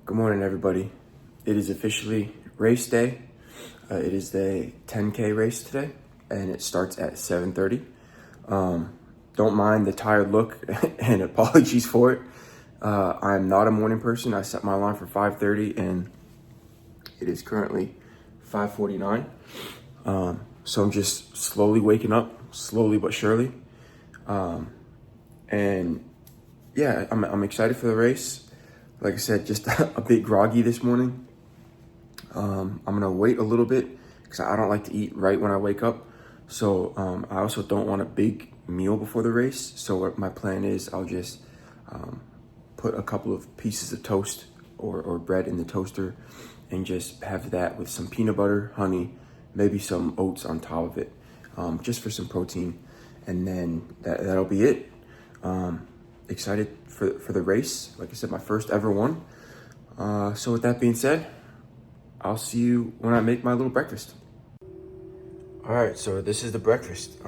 Good morning, everybody. It is officially race day. It is the 10K race today, and it starts at 7:30. Don't mind the tired look, and apologies for it. I'm not a morning person. I set my alarm for 5:30, and it is currently 5:49. So I'm just slowly waking up, slowly but surely. And yeah, I'm excited for the race. Like I said, just a bit groggy this morning. I'm gonna wait a little bit because I don't like to eat right when I wake up. So I also don't want a big meal before the race. So what my plan is, I'll just put a couple of pieces of toast or bread in the toaster and just have that with some peanut butter, honey, maybe some oats on top of it, just for some protein. And then that'll be it. Excited for the race. Like I said, my first ever one. So with that being said, I'll see you when I make my little breakfast. All right, so this is the breakfast.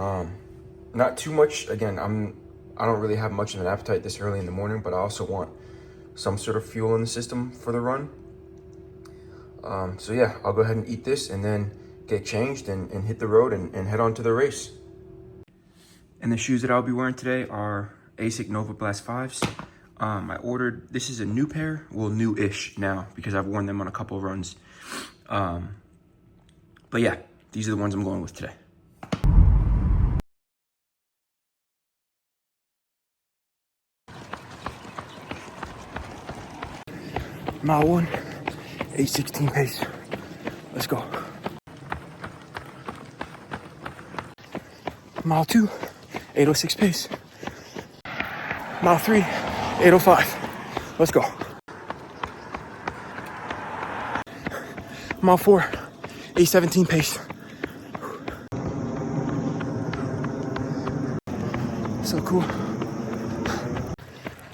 Not too much. Again, I don't really have much of an appetite this early in the morning, but I also want some sort of fuel in the system for the run. So yeah, I'll go ahead and eat this and then get changed and hit the road and head on to the race. And the shoes that I'll be wearing today are Asics Nova Blast 5s. I ordered, this is a new pair, well, new-ish now because I've worn them on a couple of runs. But yeah, these are the ones I'm going with today. Mile 1, 8:16 pace. Let's go. Mile 2, 8:06 pace. Mile 3, 8:05. Let's go. Mile 4, 8:17 pace. So cool.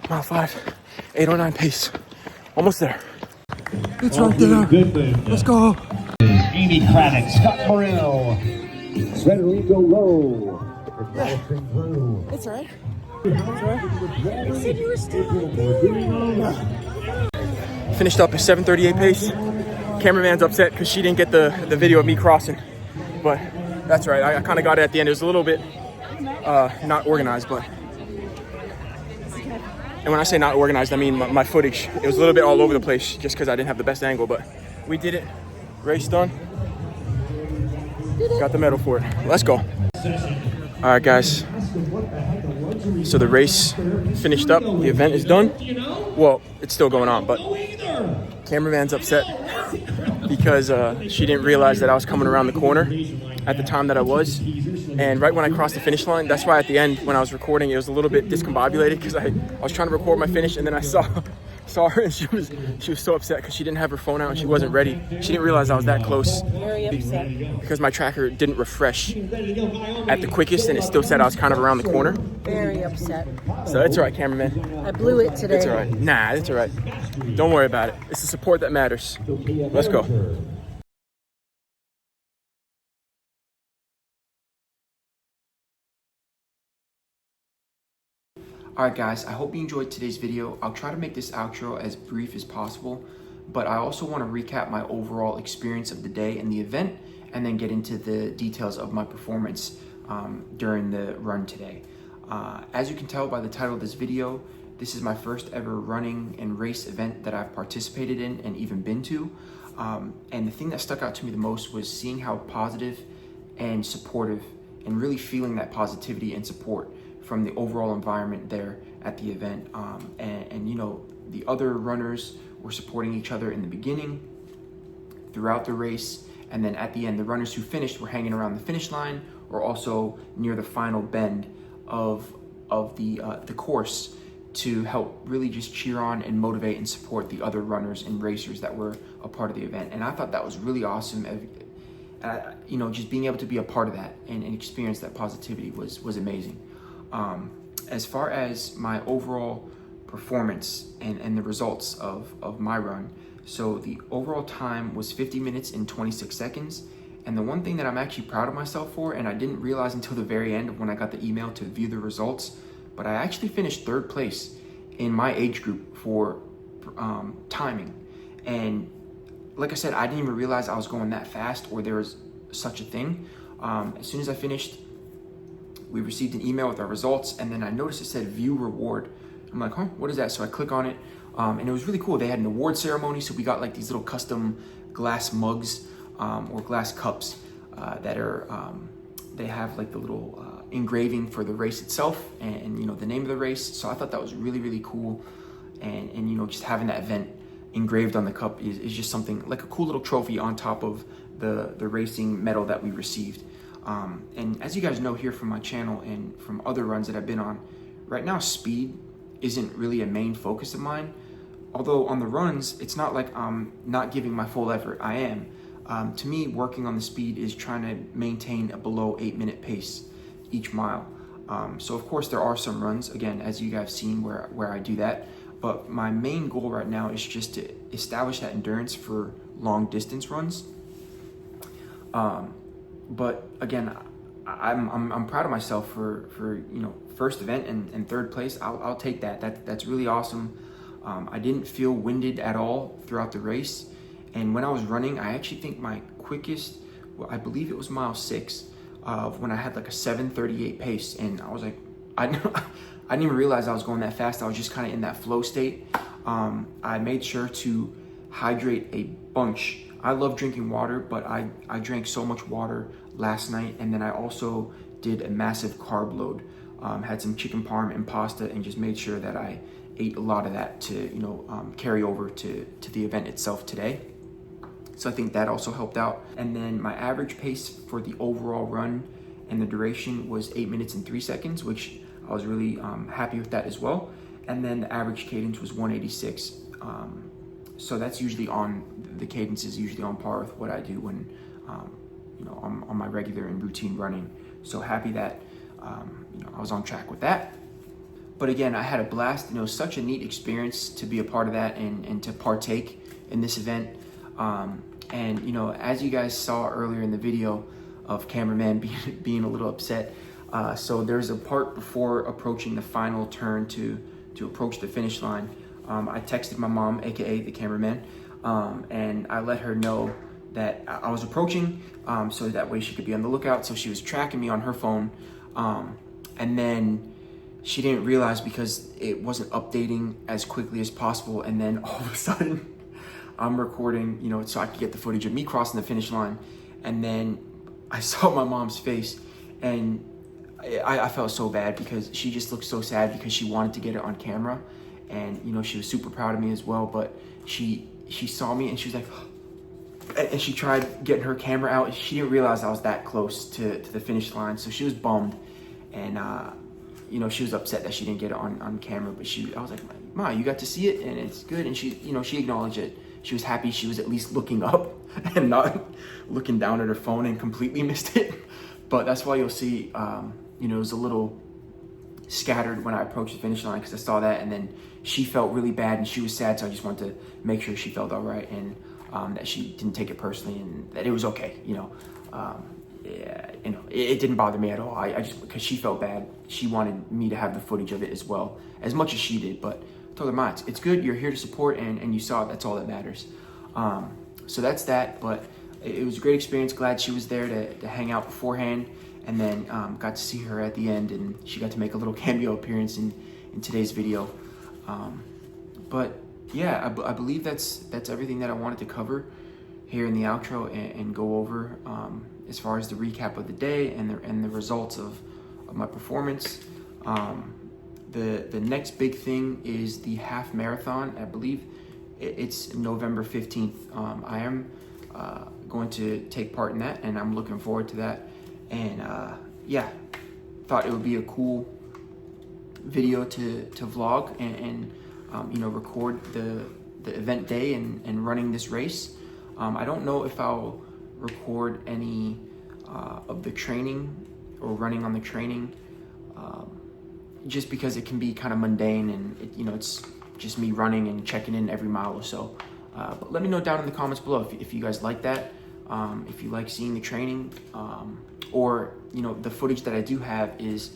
Mile 5, 8:09 pace. Almost there. It's right there. Let's go. Amy Craddock, Scott Moreno, Federico Lowe. It's all right. You said you were still there. Finished up at 7:38 pace. Cameraman's upset because she didn't get the video of me crossing. But that's right. I kind of got it at the end. It was a little bit not organized, but... And when I say not organized, I mean my footage. It was a little bit all over the place just because I didn't have the best angle, but we did it. Race done. Got the medal for it. Let's go. All right, guys. So the race finished up. The event is done. Well, it's still going on, but cameraman's upset because she didn't realize that I was coming around the corner at the time that I was. And right when I crossed the finish line, that's why at the end when I was recording, it was a little bit discombobulated because I was trying to record my finish and then I saw her and she was so upset because she didn't have her phone out and she wasn't ready. She didn't realize I was that close. Very upset. Because my tracker didn't refresh at the quickest and it still said I was kind of around the corner. Very upset. So it's all right, cameraman. I blew it today. It's all right. Nah, it's all right. Don't worry about it. It's the support that matters. Let's go. Alright guys, I hope you enjoyed today's video. I'll try to make this outro as brief as possible, but I also want to recap my overall experience of the day and the event, and then get into the details of my performance during the run today. As you can tell by the title of this video, this is my first ever running and race event that I've participated in and even been to. And the thing that stuck out to me the most was seeing how positive and supportive and really feeling that positivity and support from the overall environment there at the event. And you know, the other runners were supporting each other in the beginning, throughout the race, and then at the end, the runners who finished were hanging around the finish line or also near the final bend of the course to help really just cheer on and motivate and support the other runners and racers that were a part of the event. And I thought that was really awesome. You know, just being able to be a part of that and experience that positivity was amazing. As far as my overall performance and the results of my run, so the overall time was 50 minutes and 26 seconds. And the one thing that I'm actually proud of myself for, and I didn't realize until the very end of when I got the email to view the results, but I actually finished third place in my age group for timing. And like I said, I didn't even realize I was going that fast or there was such a thing. As soon as I finished, we received an email with our results, and then I noticed it said view reward. I'm like, huh, what is that? So I click on it, and it was really cool. They had an award ceremony, so we got like these little custom glass mugs or glass cups that are, they have like the little engraving for the race itself and you know, the name of the race. So I thought that was really, really cool. And you know, just having that event engraved on the cup is just something like a cool little trophy on top of the racing medal that we received. And as you guys know here from my channel and from other runs that I've been on, right now speed isn't really a main focus of mine. Although on the runs, it's not like I'm not giving my full effort. I am. To me, working on the speed is trying to maintain a below 8-minute pace each mile. So of course there are some runs, again, as you guys seen where I do that. But my main goal right now is just to establish that endurance for long distance runs. But again, I'm proud of myself for you know, first event and third place. I'll take that. That's really awesome. I didn't feel winded at all throughout the race. And when I was running, I actually think my quickest, well, I believe it was mile 6, when I had like a 7:38 pace. And I was like, I didn't even realize I was going that fast. I was just kind of in that flow state. I made sure to hydrate a bunch. I love drinking water, but I drank so much water last night. And then I also did a massive carb load. Had some chicken parm and pasta, and just made sure that I ate a lot of that to, you know, carry over to the event itself today. So I think that also helped out. And then my average pace for the overall run and the duration was 8 minutes and 3 seconds, which I was really happy with that as well. And then the average cadence was 186. So that's usually the cadence is usually on par with what I do when, you know, on my regular and routine running. So happy that, you know, I was on track with that. But again, I had a blast. You know, such a neat experience to be a part of that and to partake in this event. And you know, as you guys saw earlier in the video of cameraman being a little upset, so there's a part before approaching the final turn to approach the finish line. I texted my mom, aka the cameraman, and I let her know that I was approaching, so that way she could be on the lookout. So she was tracking me on her phone, and then she didn't realize because it wasn't updating as quickly as possible. And then all of a sudden, I'm recording, you know, so I could get the footage of me crossing the finish line. And then I saw my mom's face, and I felt so bad because she just looked so sad because she wanted to get it on camera. And, you know, she was super proud of me as well. But she saw me and she was like, and she tried getting her camera out. She didn't realize I was that close to the finish line. So she was bummed. And, you know, she was upset that she didn't get it on camera. But I was like, Ma, you got to see it and it's good. And she, you know, she acknowledged it. She was happy she was at least looking up and not looking down at her phone and completely missed it. But that's why you'll see, you know, it was a little scattered when I approached the finish line because I saw that, and then she felt really bad and she was sad. So I just wanted to make sure she felt all right and that she didn't take it personally and that it was okay. You know, yeah, you know, it didn't bother me at all. I just, because she felt bad, she wanted me to have the footage of it as well, as much as she did. But I told her, Ma, it's good. You're here to support, and you saw it. That's all that matters. So that's that. But it was a great experience. Glad she was there to hang out beforehand, and then got to see her at the end, and she got to make a little cameo appearance in today's video. But yeah, I believe that's everything that I wanted to cover here in the outro and go over as far as the recap of the day and the results of my performance. The next big thing is the half marathon. I believe it's November 15th. I am going to take part in that, and I'm looking forward to that. And yeah, thought it would be a cool video to vlog and you know, record the event day and running this race. I don't know if I'll record any of the training or running on the training, just because it can be kind of mundane and it, you know, it's just me running and checking in every mile or so. But let me know down in the comments below if you guys like that, if you like seeing the training, or you know, the footage that I do have is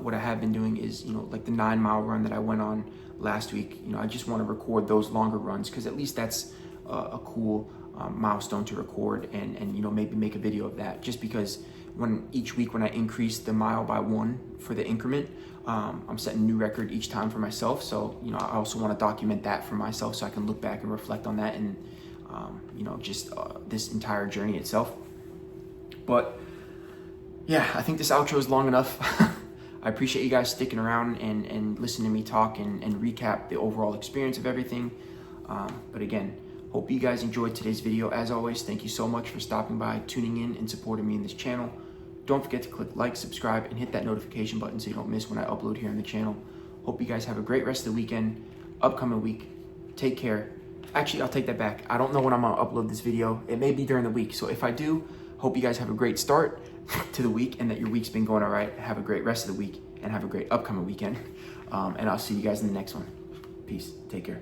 what I have been doing is, you know, like the 9-mile run that I went on last week. You know, I just want to record those longer runs because at least that's a cool milestone to record and you know, maybe make a video of that, just because each week when I increase the mile by 1 for the increment, I'm setting a new record each time for myself. So, you know, I also want to document that for myself so I can look back and reflect on that and, you know, just this entire journey itself. But yeah, I think this outro is long enough. I appreciate you guys sticking around and listening to me talk and recap the overall experience of everything. But again, hope you guys enjoyed today's video. As always, thank you so much for stopping by, tuning in, and supporting me in this channel. Don't forget to click like, subscribe, and hit that notification button so you don't miss when I upload here on the channel. Hope you guys have a great rest of the weekend, upcoming week. Take care. Actually, I'll take that back. I don't know when I'm gonna upload this video. It may be during the week. So if I do, hope you guys have a great start to the week and that your week's been going all right. Have a great rest of the week and have a great upcoming weekend. And I'll see you guys in the next one. Peace. Take care.